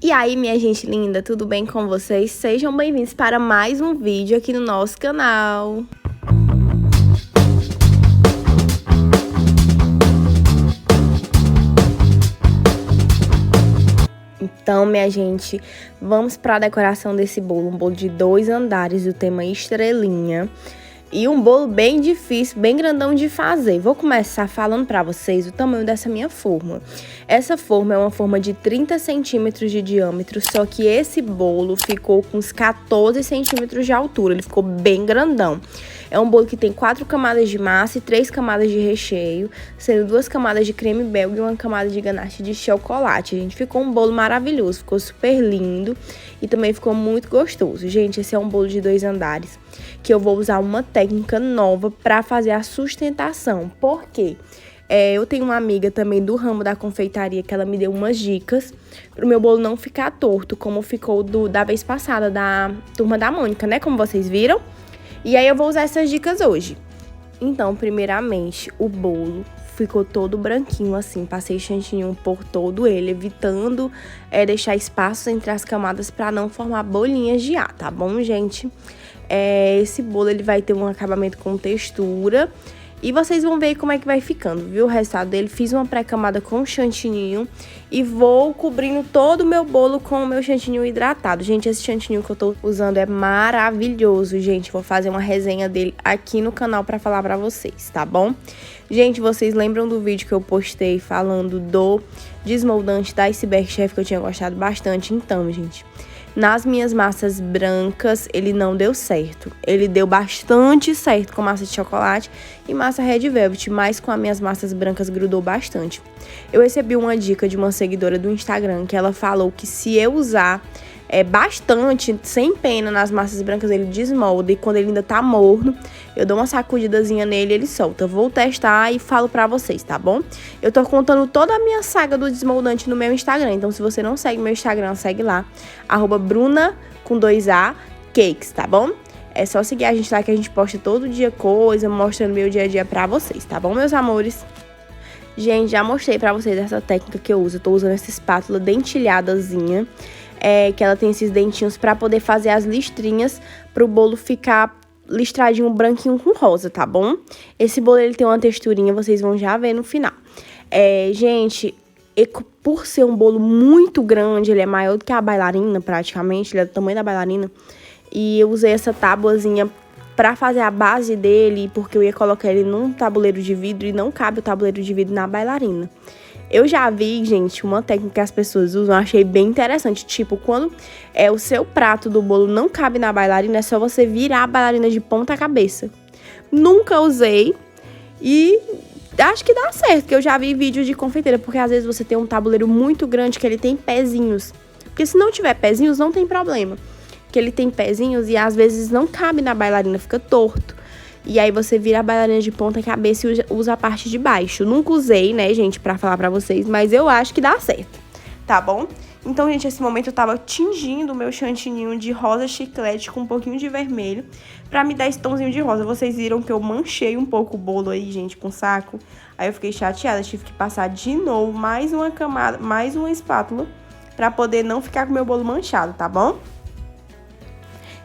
E aí, minha gente linda, tudo bem com vocês? Sejam bem-vindos para mais um vídeo aqui no nosso canal. Então, minha gente, vamos para a decoração desse bolo. Um bolo de 2 andares do tema estrelinha. E um bolo bem difícil, bem grandão de fazer. Vou começar falando pra vocês o tamanho dessa minha forma. Essa forma é uma forma de 30 centímetros de diâmetro, só que esse bolo ficou com uns 14 centímetros de altura. Ele ficou bem grandão. É um bolo que tem 4 camadas de massa e 3 camadas de recheio, sendo 2 camadas de creme belga e 1 camada de ganache de chocolate. Gente, ficou um bolo maravilhoso, ficou super lindo e também ficou muito gostoso. Gente, esse é um bolo de 2 andares, que eu vou usar uma técnica nova para fazer a sustentação. Por quê? Eu tenho uma amiga também do ramo da confeitaria que ela me deu umas dicas para o meu bolo não ficar torto, como ficou da vez passada, da Turma da Mônica, né? Como vocês viram. E aí eu vou usar essas dicas hoje. Então, primeiramente, o bolo ficou todo branquinho assim. Passei chantilly por todo ele, evitando deixar espaços entre as camadas para não formar bolinhas de ar, tá bom, gente? Esse bolo ele vai ter um acabamento com textura e vocês vão ver como é que vai ficando, viu? O resultado dele, fiz uma pré-camada com chantilly e vou cobrindo todo o meu bolo com o meu chantilly hidratado. Gente, esse chantilly que eu tô usando é maravilhoso, gente. Vou fazer uma resenha dele aqui no canal pra falar pra vocês, tá bom? Gente, vocês lembram do vídeo que eu postei falando do desmoldante da Iceberg Chef, que eu tinha gostado bastante? Então, gente, nas minhas massas brancas, ele não deu certo. Ele deu bastante certo com massa de chocolate e massa Red Velvet, mas com as minhas massas brancas grudou bastante. Eu recebi uma dica de uma seguidora do Instagram, que ela falou que se eu usar bastante, sem pena, nas massas brancas, ele desmolda. E quando ele ainda tá morno, eu dou uma sacudidazinha nele e ele solta. Vou testar e falo pra vocês, tá bom? Eu tô contando toda a minha saga do desmoldante no meu Instagram. Então, se você não segue meu Instagram, segue lá. @Bruna, com 2A, Cakes, tá bom? É só seguir a gente lá que a gente posta todo dia coisa, mostrando meu dia a dia pra vocês, tá bom, meus amores? Gente, já mostrei pra vocês essa técnica que eu uso. Eu tô usando essa espátula dentilhadazinha, que ela tem esses dentinhos pra poder fazer as listrinhas pro bolo ficar listradinho, branquinho com rosa, tá bom? Esse bolo, ele tem uma texturinha, vocês vão já ver no final. Gente, por ser um bolo muito grande, ele é maior do que a bailarina praticamente, ele é do tamanho da bailarina. E eu usei essa tábuazinha pra fazer a base dele, porque eu ia colocar ele num tabuleiro de vidro e não cabe o tabuleiro de vidro na bailarina. Eu já vi, gente, uma técnica que as pessoas usam, achei bem interessante. Tipo, quando o seu prato do bolo não cabe na bailarina, é só você virar a bailarina de ponta cabeça. Nunca usei e acho que dá certo, porque eu já vi vídeos de confeiteira, porque às vezes você tem um tabuleiro muito grande que ele tem pezinhos. Porque se não tiver pezinhos, não tem problema. Porque ele tem pezinhos e às vezes não cabe na bailarina, fica torto. E aí você vira a bailarina de ponta cabeça e usa a parte de baixo. Nunca usei, né, gente, pra falar pra vocês, mas eu acho que dá certo, tá bom? Então, gente, nesse momento eu tava tingindo o meu chantilly de rosa chiclete com um pouquinho de vermelho pra me dar esse tomzinho de rosa. Vocês viram que eu manchei um pouco o bolo aí, gente, com saco. Aí eu fiquei chateada, tive que passar de novo mais uma camada, mais uma espátula pra poder não ficar com o meu bolo manchado, tá bom?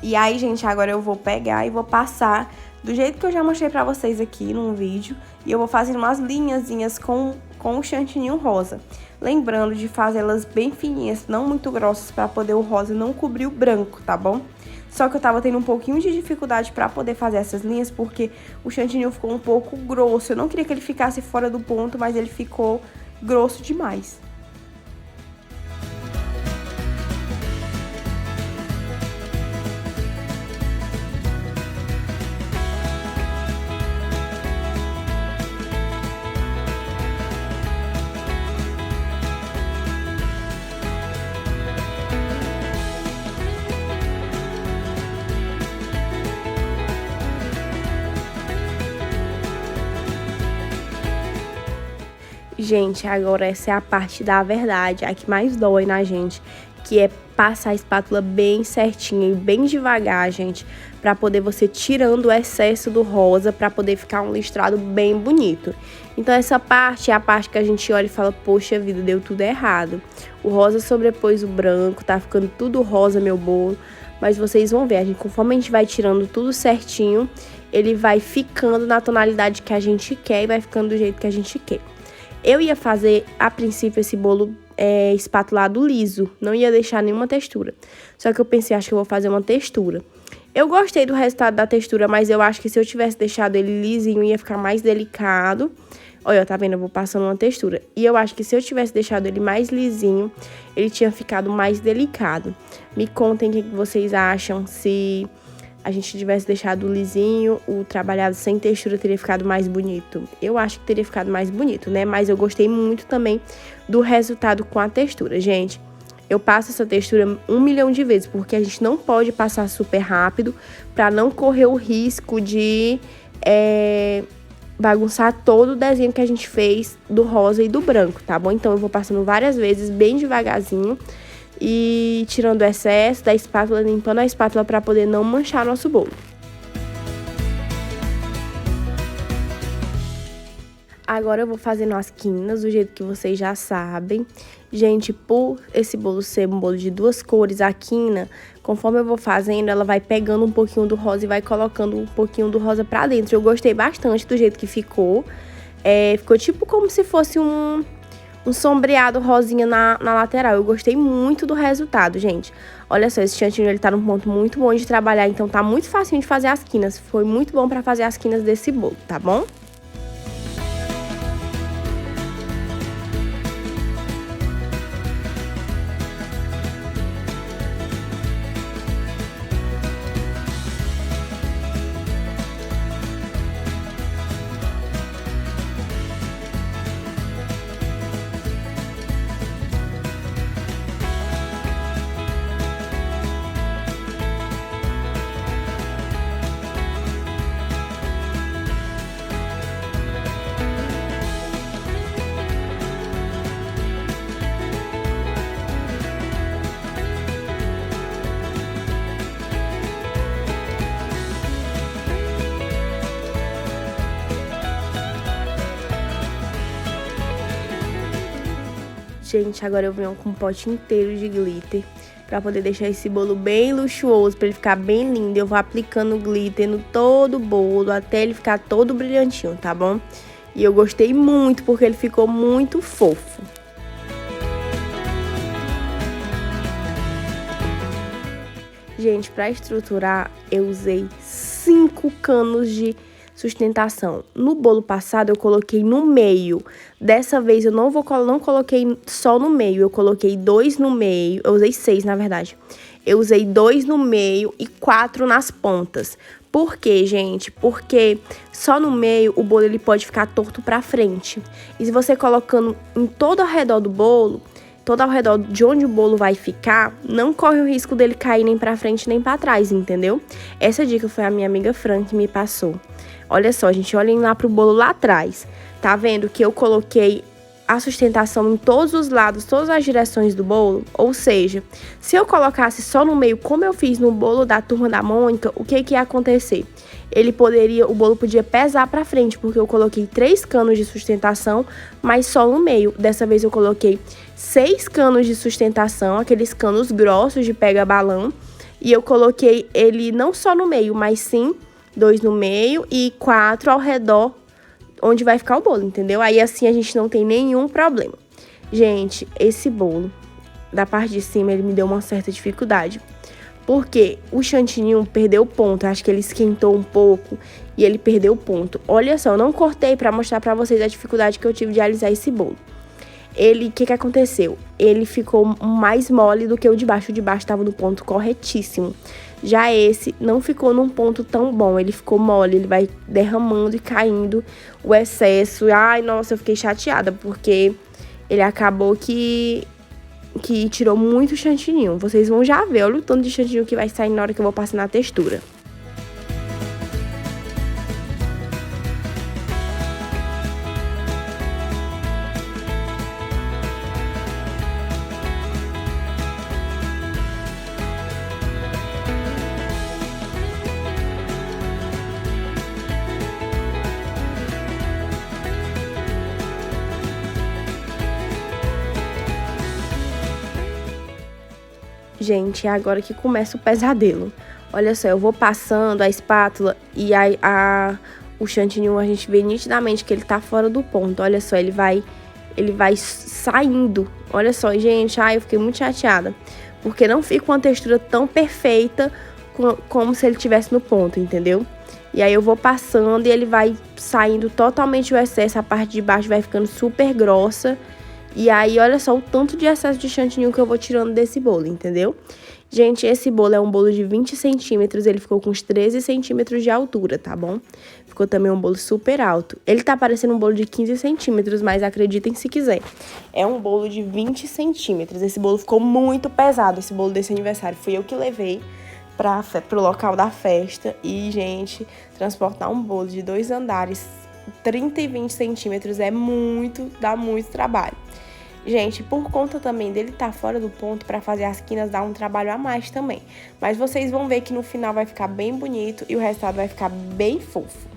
E aí, gente, agora eu vou pegar e vou passar do jeito que eu já mostrei pra vocês aqui num vídeo. E eu vou fazer umas linhazinhas com o chantilly rosa. Lembrando de fazê-las bem fininhas, não muito grossas, pra poder o rosa não cobrir o branco, tá bom? Só que eu tava tendo um pouquinho de dificuldade pra poder fazer essas linhas, porque o chantilly ficou um pouco grosso. Eu não queria que ele ficasse fora do ponto, mas ele ficou grosso demais. Gente, agora essa é a parte da verdade, a que mais dói na gente, que é passar a espátula bem certinha e bem devagar, gente, para poder você tirando o excesso do rosa, para poder ficar um listrado bem bonito. Então essa parte é a parte que a gente olha e fala, poxa vida, deu tudo errado. O rosa sobrepôs o branco, tá ficando tudo rosa meu bolo, mas vocês vão ver, conforme a gente vai tirando tudo certinho, ele vai ficando na tonalidade que a gente quer e vai ficando do jeito que a gente quer. Eu ia fazer, a princípio, esse bolo espatulado liso, não ia deixar nenhuma textura. Só que eu pensei, acho que eu vou fazer uma textura. Eu gostei do resultado da textura, mas eu acho que se eu tivesse deixado ele lisinho, ia ficar mais delicado. Olha, tá vendo? Eu vou passando uma textura. E eu acho que se eu tivesse deixado ele mais lisinho, ele tinha ficado mais delicado. Me contem o que vocês acham, se a gente tivesse deixado lisinho, o trabalhado sem textura teria ficado mais bonito. Eu acho que teria ficado mais bonito, né? Mas eu gostei muito também do resultado com a textura. Gente, eu passo essa textura 1 milhão de vezes, porque a gente não pode passar super rápido para não correr o risco de bagunçar todo o desenho que a gente fez do rosa e do branco, tá bom? Então eu vou passando várias vezes, bem devagarzinho, e tirando o excesso da espátula, limpando a espátula para poder não manchar nosso bolo. Agora eu vou fazendo as quinas do jeito que vocês já sabem. Gente, por esse bolo ser um bolo de 2 cores, a quina, conforme eu vou fazendo, ela vai pegando um pouquinho do rosa e vai colocando um pouquinho do rosa pra dentro. Eu gostei bastante do jeito que ficou. Ficou tipo como se fosse um sombreado rosinha na lateral. Eu gostei muito do resultado, gente. Olha só, esse chantilly, ele tá num ponto muito bom de trabalhar, então tá muito facinho de fazer as quinas. Foi muito bom pra fazer as quinas desse bolo, tá bom? Gente, agora eu venho com um pote inteiro de glitter pra poder deixar esse bolo bem luxuoso, pra ele ficar bem lindo. Eu vou aplicando glitter no todo o bolo até ele ficar todo brilhantinho, tá bom? E eu gostei muito porque ele ficou muito fofo. Gente, pra estruturar, eu usei 5 canos de sustentação. No bolo passado eu coloquei no meio. Dessa vez eu não coloquei só no meio, eu coloquei 2 no meio. Eu usei 6, na verdade. Eu usei 2 no meio e 4 nas pontas. Por quê, gente? Porque só no meio o bolo ele pode ficar torto pra frente. E se você colocando em todo ao redor do bolo, todo ao redor de onde o bolo vai ficar, não corre o risco dele cair nem pra frente nem pra trás, entendeu? Essa dica foi a minha amiga Fran que me passou. Olha só, gente, olhem lá pro bolo lá atrás. Tá vendo que eu coloquei a sustentação em todos os lados, todas as direções do bolo? Ou seja, se eu colocasse só no meio, como eu fiz no bolo da Turma da Mônica, o que ia acontecer? O bolo podia pesar pra frente, porque eu coloquei 3 canos de sustentação, mas só no meio. Dessa vez eu coloquei 6 canos de sustentação, aqueles canos grossos de pega-balão, e eu coloquei ele não só no meio, mas sim 2 no meio e 4 ao redor, onde vai ficar o bolo, entendeu? Aí assim a gente não tem nenhum problema. Gente, esse bolo, da parte de cima, ele me deu uma certa dificuldade. Porque o chantininho perdeu o ponto, eu acho que ele esquentou um pouco e ele perdeu o ponto. Olha só, eu não cortei pra mostrar pra vocês a dificuldade que eu tive de alisar esse bolo. O que aconteceu? Ele ficou mais mole do que o de baixo estava no ponto corretíssimo. Já esse não ficou num ponto tão bom, ele ficou mole, ele vai derramando e caindo o excesso. Ai, nossa, eu fiquei chateada, porque ele acabou que tirou muito chantininho. Vocês vão já ver, olha o tanto de chantininho que vai sair na hora que eu vou passar na textura. Gente, é agora que começa o pesadelo. Olha só, eu vou passando a espátula e o chantilly, a gente vê nitidamente que ele tá fora do ponto. Olha só, ele vai saindo. Olha só, gente, eu fiquei muito chateada. Porque não fica uma textura tão perfeita como se ele tivesse no ponto, entendeu? E aí eu vou passando e ele vai saindo totalmente o excesso. A parte de baixo vai ficando super grossa. E aí, olha só o tanto de excesso de chantilly que eu vou tirando desse bolo, entendeu? Gente, esse bolo é um bolo de 20 centímetros, ele ficou com uns 13 centímetros de altura, tá bom? Ficou também um bolo super alto. Ele tá parecendo um bolo de 15 centímetros, mas acreditem se quiser. É um bolo de 20 centímetros. Esse bolo ficou muito pesado, esse bolo desse aniversário. Fui eu que levei pro local da festa. E, gente, transportar um bolo de 2 andares, 30 e 20 centímetros, dá muito trabalho. Gente, por conta também dele estar fora do ponto, para fazer as quinas dá um trabalho a mais também. Mas vocês vão ver que no final vai ficar bem bonito e o resultado vai ficar bem fofo.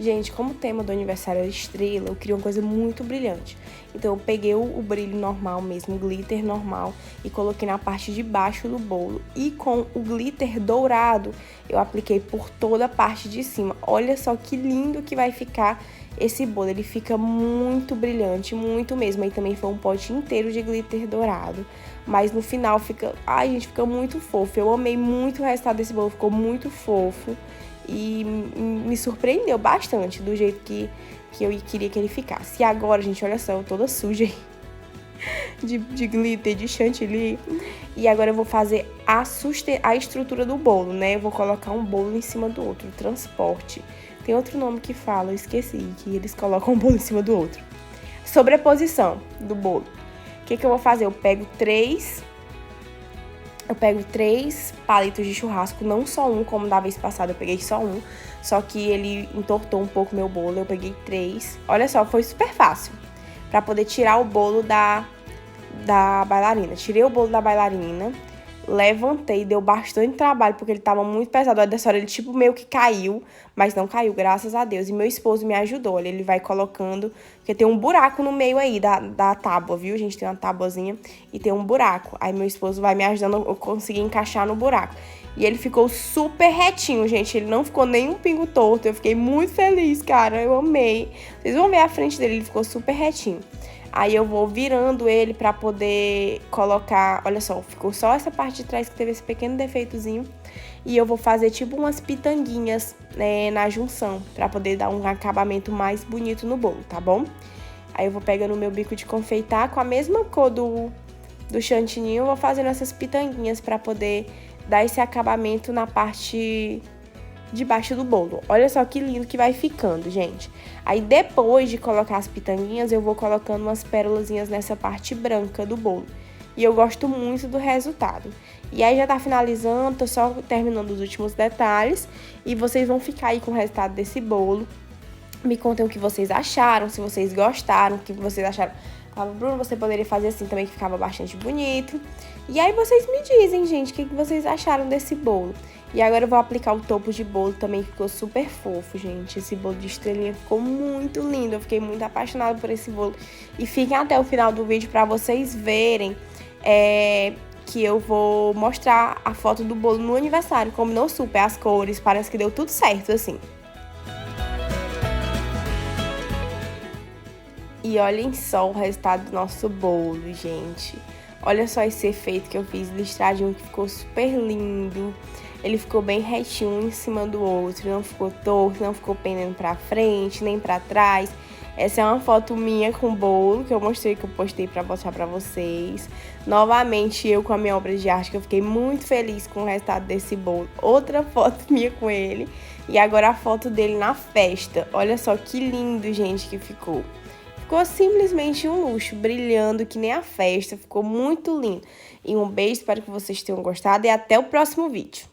Gente, como o tema do aniversário era estrela, eu queria uma coisa muito brilhante. Então, eu peguei o brilho normal mesmo, o glitter normal, e coloquei na parte de baixo do bolo. E com o glitter dourado, eu apliquei por toda a parte de cima. Olha só que lindo que vai ficar esse bolo. Ele fica muito brilhante, muito mesmo. Aí também foi um pote inteiro de glitter dourado. Mas no final fica... Ai, gente, fica muito fofo. Eu amei muito o resultado desse bolo, ficou muito fofo. E me surpreendeu bastante do jeito que eu queria que ele ficasse. E agora, gente, olha só, eu toda suja de glitter, de chantilly. E agora eu vou fazer a estrutura do bolo, né? Eu vou colocar um bolo em cima do outro, transporte. Tem outro nome que fala, eu esqueci, que eles colocam um bolo em cima do outro. Sobreposição do bolo. O que eu vou fazer? Eu pego três palitos de churrasco, não só um, como da vez passada eu peguei só um, só que ele entortou um pouco meu bolo, eu peguei 3. Olha só, foi super fácil, pra poder tirar o bolo da bailarina. Tirei o bolo da bailarina, levantei, deu bastante trabalho, porque ele tava muito pesado. Olha, dessa hora ele tipo meio que caiu, mas não caiu, graças a Deus. E meu esposo me ajudou, olha, ele vai colocando, porque tem um buraco no meio aí da tábua, viu, gente? Tem uma tábuazinha e tem um buraco. Aí meu esposo vai me ajudando, eu consegui encaixar no buraco. E ele ficou super retinho, gente, ele não ficou nem um pingo torto. Eu fiquei muito feliz, cara, eu amei. Vocês vão ver a frente dele, ele ficou super retinho. Aí eu vou virando ele pra poder colocar... Olha só, ficou só essa parte de trás que teve esse pequeno defeitozinho. E eu vou fazer tipo umas pitanguinhas, né, na junção, pra poder dar um acabamento mais bonito no bolo, tá bom? Aí eu vou pegando o meu bico de confeitar com a mesma cor do chantilly. Eu vou fazendo essas pitanguinhas pra poder dar esse acabamento na parte de baixo do bolo. Olha só que lindo que vai ficando, gente. Aí depois de colocar as pitanguinhas, eu vou colocando umas pérolazinhas nessa parte branca do bolo. E eu gosto muito do resultado. E aí já tá finalizando, tô só terminando os últimos detalhes. E vocês vão ficar aí com o resultado desse bolo. Me contem o que vocês acharam, se vocês gostaram, o que vocês acharam. Falava, Bruno, você poderia fazer assim também, que ficava bastante bonito. E aí vocês me dizem, gente, o que vocês acharam desse bolo. E agora eu vou aplicar o topo de bolo também, que ficou super fofo, gente. Esse bolo de estrelinha ficou muito lindo. Eu fiquei muito apaixonada por esse bolo. E fiquem até o final do vídeo pra vocês verem que eu vou mostrar a foto do bolo no aniversário. Combinou super as cores, parece que deu tudo certo, assim. E olhem só o resultado do nosso bolo, gente. Olha só esse efeito que eu fiz listradinho, que ficou super lindo. Ele ficou bem retinho um em cima do outro, não ficou torto, não ficou pendendo pra frente, nem pra trás. Essa é uma foto minha com o bolo, que eu mostrei, que eu postei pra mostrar pra vocês. Novamente, eu com a minha obra de arte, que eu fiquei muito feliz com o resultado desse bolo. Outra foto minha com ele. E agora a foto dele na festa. Olha só que lindo, gente, que ficou. Ficou simplesmente um luxo, brilhando que nem a festa. Ficou muito lindo. E um beijo, espero que vocês tenham gostado e até o próximo vídeo.